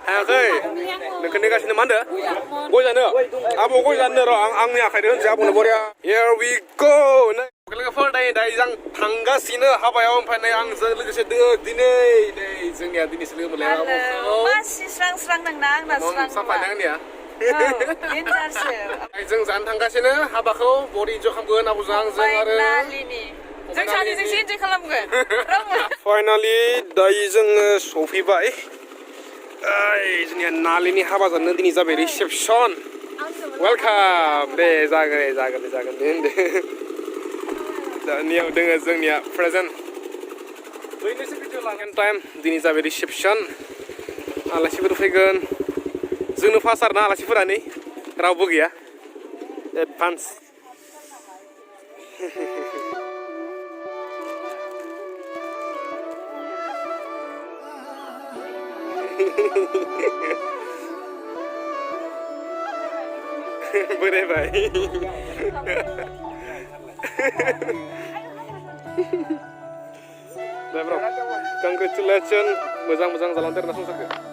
हायाखै नोंखौ नेगासिनो मा होनदो गय जानो आब' गय जानो र' आंनि आखाइजों होनसै आब'नो बरिया here we go लोगोफोर दायो जों थांगासिनो हाबायाव ओमफ्राय नै आंजों लोगोसे दिनै जोंनिया दिनैसो लोगो मोनलायबाय मासि स्रां स्रां नांना आंना स्रां साफानो आंनिया देन्जारसो जों जानो थांगासिनो हाबाखौ बरि इन्जय खालामगोन आब'जों आंजों आरो जों सानैजोंसो इन्जय खालामगोन फाइनालि दायो जोङो सफैबाय जोंनिया नालिनि हाबा जानो दिनै जाबाय रिसेपसन वेलकाम दे जागोन दे होनदो दानियाव दोङो जोंनिया प्रेजेन्ट बैनोसो भिडिअ लागोन टाइम दिनै जाबाय रिसेपसन आलासिफोर फैगोन जोंनो फार्स्ट आरोना आलासिफोरा नै रावबो गैया एडभान्स बोरायबाय कंग्रेचुलेसन मोजां जालांदो आरोना संसारखौ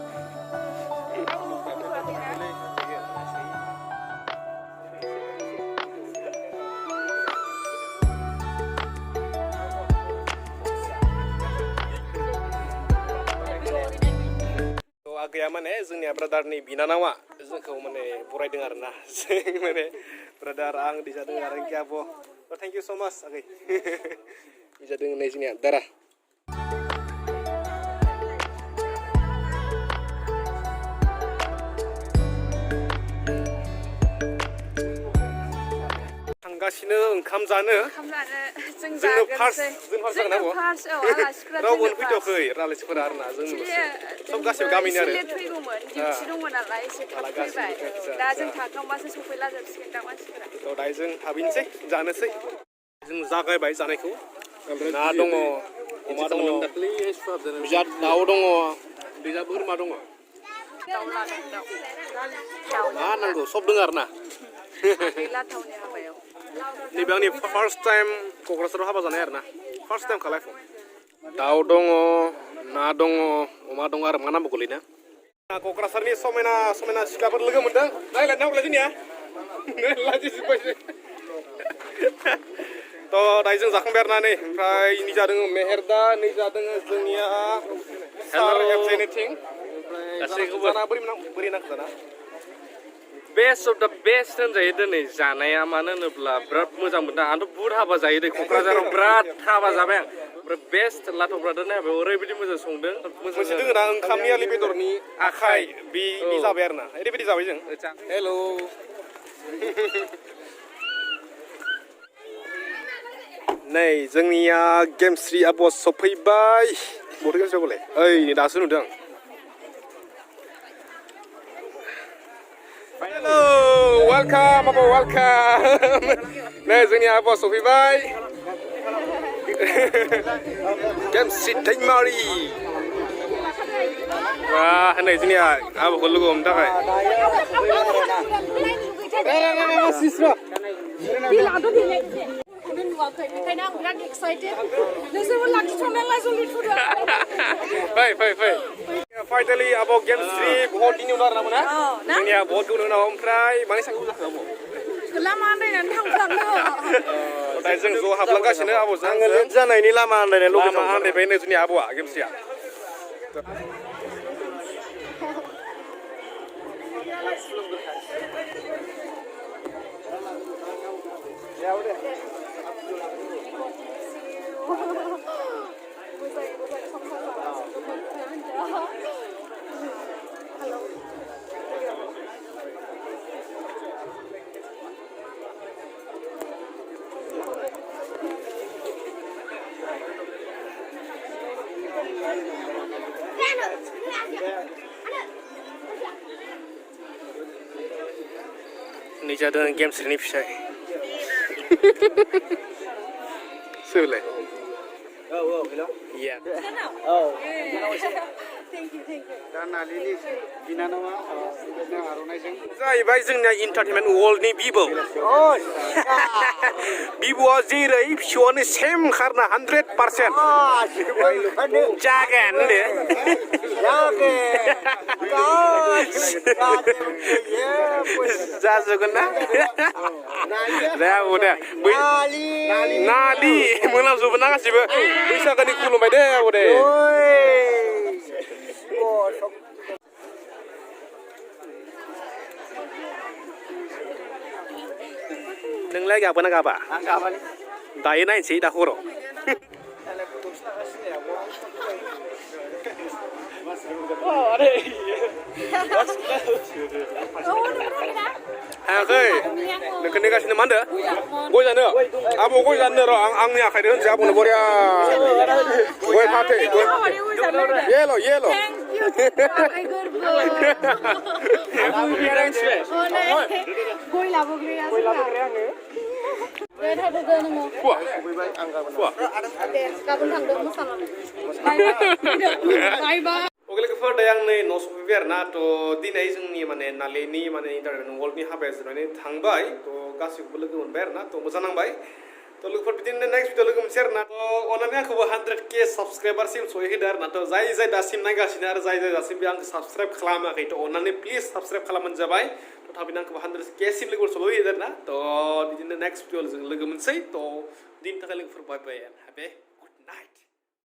गैया माने जोंनिया ब्रादारनि बिनानावा जोंखौ माने बरायदों आरोना जों माने ब्रादार आं दिजादों आरो आब' थेंक इउ स' माच आगै दिजादों नै जोंनिया दारा थांगासिनो ओंखाम जानो जोंनो फार्स्ट जागोन आब' रावबो फैथ'वाखै आलासिफोरा आरोना जोंल'सो सब गासैबो गामिनि आरो फैगौमोन डिउटि दंमोन नालाय एसे थाब फैबाय दा जों थांखांबासो सफैला जोबसिगोन दा मानसिफोरा दायो जों थाबैनोसै जानोसै जों जागायबाय जानायखौ ना दङ अमा दङ बिजाब दाउ दङ बिजाब बोरमा दङ मा नांगौ सब दङ आरोना नैबे आंनि फार्स्ट टाइम क'क्राझाराव हाबा जानाय आरोना फार्स्ट टाइम खालाय दाउ दङ ना दङ अमा दङ आरो मा नांबावगौ गोलैना क'क्राझारनि समायना सिख्लाफोर लोगो मोनदों नायलाय नांगौलाय जोंनिया थ' दायो जों जाखांबाय आरोना नै ओमफ्राय नै जादों मेहेरदा नै जादों जोंनिया सार एनिथिं गासैखौबो बोरै नांगौ जाना बेस्ट अफ द बेस्ट होनजायो दिनै जानाया मानो होनोब्ला बिराद मोजां मोनदों आंथ' बुहुद हाबा जायो दै क'क्राझाराव बिराद हाबा जाबाय आं ओमफ्राय बेस्ट लाथ'फ्रादों हाबायाव ओरैबायदि मोजां संदों मोनसे दोङो ना ओंखामनि आलि बेदरनि आखाइ बिनि जाबाय आरोना ओरैबायदि जाबाय जों हेल' नै जोंनिया गेमस्रि आब' सफैबाय बबे गेमस्रि आब'लाय ओइ दासो नुदों हेलो वेलकाम आब' वेलकाम नै जोंनि आब' सफैबाय गेमस्रि दैमारि नै जोंनिया आब'खौ लोगो हमनो थाखाय बेखायनो आं बिराद एक्साइटेड नोंसोरबो लाखिथ'नायलाय जल्दि थुदो फै फाइनालि आब' गेमस्रि बहुत दिननि उनाव आरोना मोना जोंनिया बहुत गोबावनि उनाव ओमफ्राय मानि सानखौ जाखो आब' लामा आन्दायनानै थांफ्लाङो दायो जों ज' हाबलांगासिनो आब'जों आङो लेट जानायनि लामा आन्दायनाय लामा आन्दायबाय नै जोंनि आब'आ गेमस्रिया नै जादों गेमस्रिनि फिसाय सोरलाय हेल' Yeah. औ थेंक यू दा नालिनि बिनानावा बिदिनो आर'नाइजों जाहैबाय जोंनिया इन्टारटेनमेन्ट वर्ल्डनि बिबौ बिबौआ जेरै फिसौआनो सेम खारना 100% जागोन होनो जाजोबगोन ना दे आबौ दे नालि मोनामजोबो ना गासिबो बैसागोनि खुलुमबाय दे आबौ दे नोंलाय गाबोना गाबा दायो नायनोसै दा हराव हायाखै नोंखौ नेगासिनो मा होनदो गय जानो आब' गय जानो र' आंनि आखाइजों होनसै आब'नो बरिया गय फाथै येल' येल' गय लाबोग्राया दे थादो नोङो दे गाबोन थांदो मोसानानै अके लोगोफोर दायो आं नै न' सफैबाय आरो ना थ' दिनै जोंनि माने नालेनि माने इन्टारनेट वर्ल्डनि हाबाया जोबनानै थांबाय थ' गासैखौबो लोगो मोनबाय आरो ना थ' मोजां नांबाय थ' लोगोफोर बिदिनो नेक्स्ट भिडिअ लोगो मोनसै आरो ना थ' अननानै आंखौबो 100K साबसक्राइबारसिम सहैहोदो आरो ना थ' जाय दासिम नायगासिनो आरो जाय दासिम आंखौ साबसक्राइब खालामाखै थ' अननानै प्लिज साबसक्राइब खालामबानो जाबाय थ' थाबैनो आंखौबो 100Kसिम लोगोफोर सहैहोदो आरो ना थ' बिदिनो नेक्स्ट भिडिअ जों लोगो मोनसै थ' दिननि थाखाय लोगोफोर बाय बाय हेपि